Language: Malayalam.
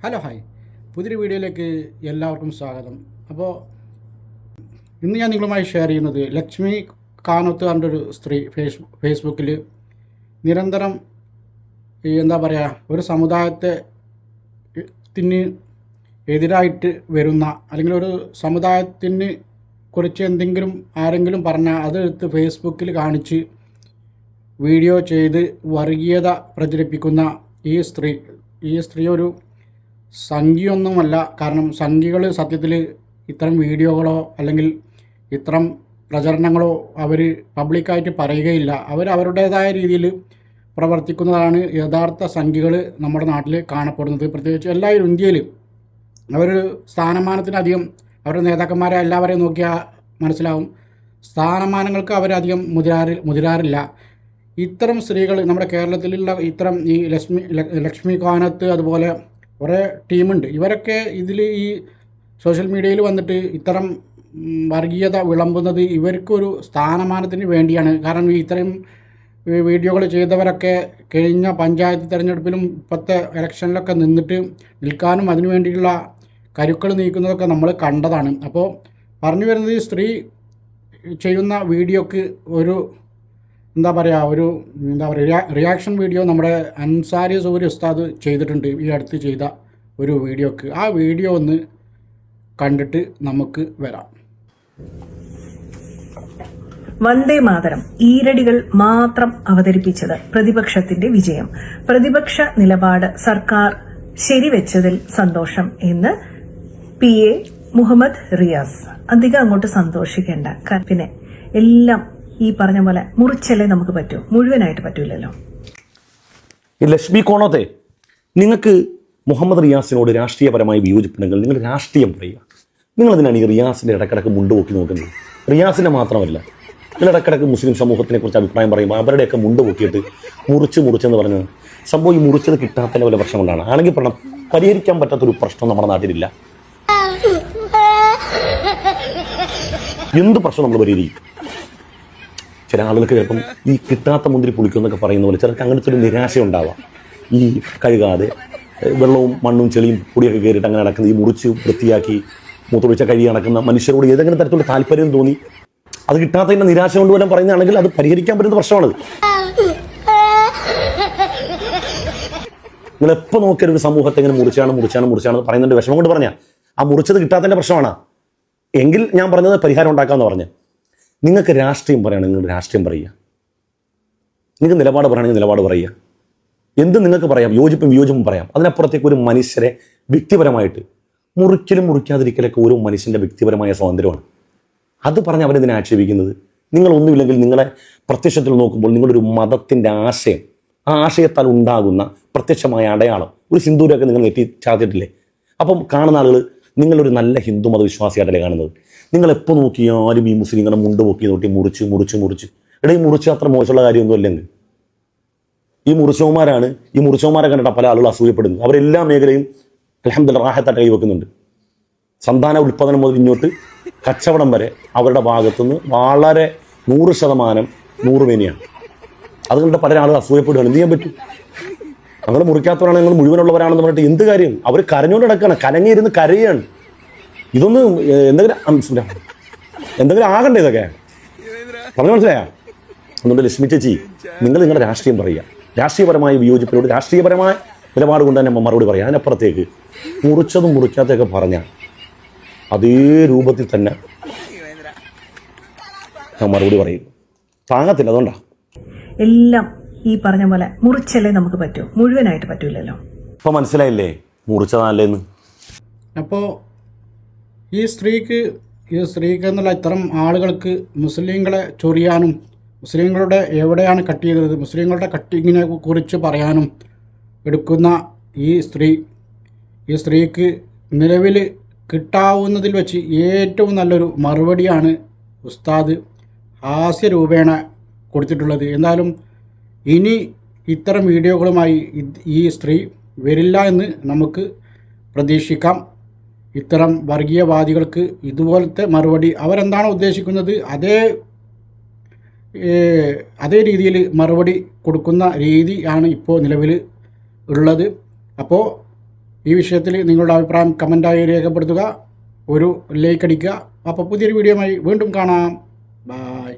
ഹലോ ഹായ്, പുതിയൊരു വീഡിയോയിലേക്ക് എല്ലാവർക്കും സ്വാഗതം. അപ്പോൾ ഇന്ന് ഞാൻ നിങ്ങളുമായി ഷെയർ ചെയ്യുന്നത് ലക്ഷ്മി കാനത്ത് പറഞ്ഞൊരു സ്ത്രീ ഫേസ്ബുക്കിൽ നിരന്തരം എന്താ പറയുക, ഒരു സമുദായത്തിന് എതിരായിട്ട് വരുന്ന, അല്ലെങ്കിൽ ഒരു സമുദായത്തിന് കുറിച്ച് എന്തെങ്കിലും ആരെങ്കിലും പറഞ്ഞാൽ അതെടുത്ത് ഫേസ്ബുക്കിൽ കാണിച്ച് വീഡിയോ ചെയ്ത് വർഗീയത പ്രചരിപ്പിക്കുന്ന ഈ സ്ത്രീ ഒരു സംഖ്യയൊന്നുമല്ല. കാരണം സംഖ്യകൾ സത്യത്തിൽ ഇത്തരം വീഡിയോകളോ അല്ലെങ്കിൽ ഇത്തരം പ്രചരണങ്ങളോ അവർ പബ്ലിക്കായിട്ട് പറയുകയില്ല. അവരുടേതായ രീതിയിൽ പ്രവർത്തിക്കുന്നതാണ് യഥാർത്ഥ സംഖ്യകൾ നമ്മുടെ നാട്ടിൽ കാണപ്പെടുന്നത്. പ്രത്യേകിച്ച് എല്ലാവരും ഇന്ത്യയിൽ അവർ സ്ഥാനമാനത്തിനധികം അവരുടെ നേതാക്കന്മാരെ എല്ലാവരെയും നോക്കിയാൽ മനസ്സിലാവും, സ്ഥാനമാനങ്ങൾക്ക് അവരധികം മുതിരാറില്ല. ഇത്തരം സ്ത്രീകൾ നമ്മുടെ കേരളത്തിലുള്ള ഇത്തരം ഈ ലക്ഷ്മി കാനത്ത് അതുപോലെ കുറേ ടീമുണ്ട്. ഇവരൊക്കെ ഇതിൽ ഈ സോഷ്യൽ മീഡിയയിൽ വന്നിട്ട് ഇത്തരം വർഗീയത വിളമ്പുന്നത് ഇവർക്കൊരു സ്ഥാനമാനത്തിന് വേണ്ടിയാണ്. കാരണം ഇത്തരം വീഡിയോകൾ ചെയ്തവരൊക്കെ കഴിഞ്ഞ പഞ്ചായത്ത് തിരഞ്ഞെടുപ്പിലും ഇപ്പോഴത്തെ ഇലക്ഷനിലൊക്കെ നിൽക്കാനും അതിനു വേണ്ടിയിട്ടുള്ള കരുക്കൾ നീക്കുന്നതൊക്കെ നമ്മൾ കണ്ടതാണ്. അപ്പോൾ പറഞ്ഞു വരുന്നത്, ഈ സ്ത്രീ ചെയ്യുന്ന വീഡിയോക്ക് ഒരു റിയാക്ഷൻ വീഡിയോ നമ്മുടെ അൻസാരി സൂര്യ ഉസ്താദ് ചെയ്തിട്ടുണ്ട്. ഈ അടുത്ത് ചെയ്ത ഒരു വീഡിയോക്ക്. ആ വീഡിയോ ഒന്ന് കണ്ടിട്ട് നമുക്ക് വരാം. വന്ദേ മാതരം ഈരടികൾ മാത്രം അവതരിപ്പിച്ചത് പ്രതിപക്ഷത്തിന്റെ വിജയം. പ്രതിപക്ഷ നിലപാട് സർക്കാർ ശരിവെച്ചതിൽ സന്തോഷം എന്ന് PA മുഹമ്മദ് റിയാസ്. അധികം അങ്ങോട്ട് സന്തോഷിക്കേണ്ട. പിന്നെ എല്ലാം ഈ പറഞ്ഞ പോലെ മുറിച്ചല്ലേ നമുക്ക് പറ്റൂ, മുഴുവനായിട്ട് പറ്റൂലല്ലോ. ഈ ലക്ഷ്മി കോണത്തെ, നിങ്ങൾക്ക് മുഹമ്മദ് റിയാസിനോട് രാഷ്ട്രീയപരമായി വിയോജിപ്പുണ്ടെങ്കിൽ നിങ്ങൾ രാഷ്ട്രീയം പറയുക. നിങ്ങളതിനാണ് ഈ റിയാസിൻ്റെ ഇടക്കിടക്ക് മുണ്ടുപൊക്കി നോക്കുന്നത്. റിയാസിനെ മാത്രമല്ല, നിങ്ങൾ ഇടക്കിടക്ക് മുസ്ലിം സമൂഹത്തിനെ കുറിച്ച് അഭിപ്രായം പറയുമ്പോൾ അവരുടെയൊക്കെ മുണ്ട് പൊക്കിയിട്ട് മുറിച്ചെന്ന് പറഞ്ഞത് സംഭവം ഈ മുറിച്ചത് കിട്ടാത്തതിൻ്റെ വല്ല പ്രശ്നം കൊണ്ടാണ്. ആണെങ്കിൽ പറഞ്ഞാൽ പരിഹരിക്കാൻ പറ്റാത്തൊരു പ്രശ്നം നമ്മുടെ നാട്ടിലില്ല. എന്ത് പ്രശ്നം നമ്മൾ പരിഹരിക്കും? ചില ആളുകൾക്ക് ചിലപ്പം ഈ കിട്ടാത്ത മുന്തിരി പുളിക്കുമെന്നൊക്കെ പറയുന്ന പോലെ ചിലർക്ക് അങ്ങനത്തെ ഒരു നിരാശ ഉണ്ടാവാം. ഈ കഴുകാതെ വെള്ളവും മണ്ണും ചെളിയും പൊടിയൊക്കെ കയറിയിട്ട് അങ്ങനെ നടക്കുന്ന, ഈ മുറിച്ച് വൃത്തിയാക്കി മൂത്തൊഴിച്ച കഴി നടക്കുന്ന മനുഷ്യരോട് ഏതെങ്കിലും തരത്തിലുള്ള താല്പര്യം തോന്നി അത് കിട്ടാത്തതിൻ്റെ നിരാശ കൊണ്ട് വല്ലതും പറയുന്നതാണെങ്കിൽ അത് പരിഹരിക്കാൻ പറ്റുന്ന പ്രശ്നമാണത്. നിങ്ങൾ എപ്പോൾ നോക്കിയാൽ ഒരു സമൂഹത്തെ ഇങ്ങനെ മുറിച്ചാണ് പറയുന്നതിൻ്റെ വിഷമം കൊണ്ട് പറഞ്ഞാൽ ആ മുറിച്ചത് കിട്ടാത്തതിൻ്റെ പ്രശ്നമാണ് എങ്കിൽ ഞാൻ പറഞ്ഞത് പരിഹാരം ഉണ്ടാക്കാമെന്ന് പറഞ്ഞ്. നിങ്ങൾക്ക് രാഷ്ട്രീയം പറയുകയാണെങ്കിൽ നിങ്ങൾ രാഷ്ട്രീയം പറയുക, നിങ്ങൾക്ക് നിലപാട് പറയുകയാണെങ്കിൽ നിലപാട് പറയുക. എന്ത് നിങ്ങൾക്ക് പറയാം, വിയോജിപ്പും പറയാം. അതിനപ്പുറത്തേക്ക് ഒരു മനുഷ്യരെ വ്യക്തിപരമായിട്ട് മുറിക്കാതിരിക്കലൊക്കെ ഓരോ മനുഷ്യൻ്റെ വ്യക്തിപരമായ സ്വാതന്ത്ര്യമാണ്. അത് പറഞ്ഞ് അവരെന്തിനെ ആക്ഷേപിക്കുന്നത്? നിങ്ങളൊന്നുമില്ലെങ്കിൽ നിങ്ങളെ പ്രത്യക്ഷത്തിൽ നോക്കുമ്പോൾ നിങ്ങളൊരു മതത്തിൻ്റെ ആശയം, ആ ആശയത്താൽ ഉണ്ടാകുന്ന പ്രത്യക്ഷമായ അടയാളം, ഒരു സിന്ദൂരമൊക്കെ നിങ്ങൾ നെറ്റി ചാർത്തിട്ടില്ലേ? അപ്പം കാണുന്ന ആളുകൾ നിങ്ങളൊരു നല്ല ഹിന്ദു മതവിശ്വാസിയായിട്ടല്ലേ കാണുന്നത്. നിങ്ങളെപ്പോൾ നോക്കിയാലും ഈ മുസ്ലിങ്ങളെ മുണ്ട് പൊക്കി നോക്കി മുറിച്ച് എടാ, ഈ മുറിച്ച് അത്ര മോശമുള്ള കാര്യമൊന്നും അല്ലെങ്കിൽ ഈ മുറിച്ചവന്മാരെ കണ്ടിട്ട് പല ആളുകൾ അസൂയപ്പെടുന്നു. അവരെല്ലാ മേഖലയും അൽഹംദുലില്ലാഹ് റാഹത്തായിട്ട് കൈവെക്കുന്നുണ്ട്. സന്താന ഉൽപ്പാദനം മുതൽ ഇങ്ങോട്ട് കച്ചവടം വരെ അവരുടെ ഭാഗത്തുനിന്ന് വളരെ 100% 100 മേനിയാണ്. അതുകൊണ്ട് പല ആളുകൾ അസൂയപ്പെടുകയാണ്. എന്ത് ചെയ്യാൻ പറ്റും? ഞങ്ങൾ മുറിക്കാത്തവരാണ്, ഞങ്ങൾ മുഴുവനുള്ളവരാണെന്ന് പറഞ്ഞിട്ട് എന്ത് കാര്യം? അവർ കരഞ്ഞുകൊണ്ട് നടക്കുകയാണ്, കലങ്ങിയിരുന്ന് കരയാണ്. ഇതൊന്നും എന്തെങ്കിലും ആകണ്ടേ ഇതൊക്കെ? പറഞ്ഞു മനസ്സിലായോ? അതുകൊണ്ട് ലക്ഷ്മി ചേച്ചി, നിങ്ങൾ നിങ്ങളുടെ രാഷ്ട്രീയം പറയുക. രാഷ്ട്രീയപരമായ വിയോജിപ്പിനോട് രാഷ്ട്രീയപരമായ നിലപാട് കൊണ്ട് തന്നെ മറുപടി പറയുക. അതിനപ്പുറത്തേക്ക് മുറിച്ചതും മുറിക്കാത്തതൊക്കെ പറഞ്ഞാൽ അതേ രൂപത്തിൽ തന്നെ മറുപടി പറയും. താങ്ങത്തില്ല. അതുകൊണ്ടാ എല്ലാം ഈ പറഞ്ഞ പോലെ മുറിച്ചല്ലേ നമുക്ക് പറ്റൂ, മുഴുവനായിട്ട് പറ്റൂലല്ലോ. ഇപ്പൊ മനസ്സിലായില്ലേ മുറിച്ചതല്ലേന്ന്? അപ്പോൾ ഈ സ്ത്രീക്ക് എന്നുള്ള ഇത്തരം ആളുകൾക്ക് മുസ്ലിങ്ങളെ ചൊറിയാനും മുസ്ലിങ്ങളുടെ എവിടെയാണ് കട്ട് ചെയ്തത്, മുസ്ലിങ്ങളുടെ കട്ടിങ്ങിനെ കുറിച്ച് പറയാനും എടുക്കുന്ന ഈ സ്ത്രീക്ക് നിലവിൽ കിട്ടാവുന്നതിൽ വെച്ച് ഏറ്റവും നല്ലൊരു മറുപടിയാണ് ഉസ്താദ് ഹാസ്യരൂപേണ കൊടുത്തിട്ടുള്ളത്. എന്നാലും ഇനി ഇത്തരം വീഡിയോകളുമായി ഈ സ്ത്രീ വരില്ല എന്ന് നമുക്ക് പ്രതീക്ഷിക്കാം. ഇത്തരം വർഗീയവാദികൾക്ക് ഇതുപോലത്തെ മറുപടി അവരെന്താണോ ഉദ്ദേശിക്കുന്നത് അതേ രീതിയിൽ മറുപടി കൊടുക്കുന്ന രീതിയാണ് ഇപ്പോൾ നിലവിൽ ഉള്ളത്. അപ്പോൾ ഈ വിഷയത്തിൽ നിങ്ങളുടെ അഭിപ്രായം കമൻറ്റായി രേഖപ്പെടുത്തുക, ഒരു ലൈക്ക് അടിക്കുക. അപ്പോൾ പുതിയൊരു വീഡിയോയുമായി വീണ്ടും കാണാം. ബൈ.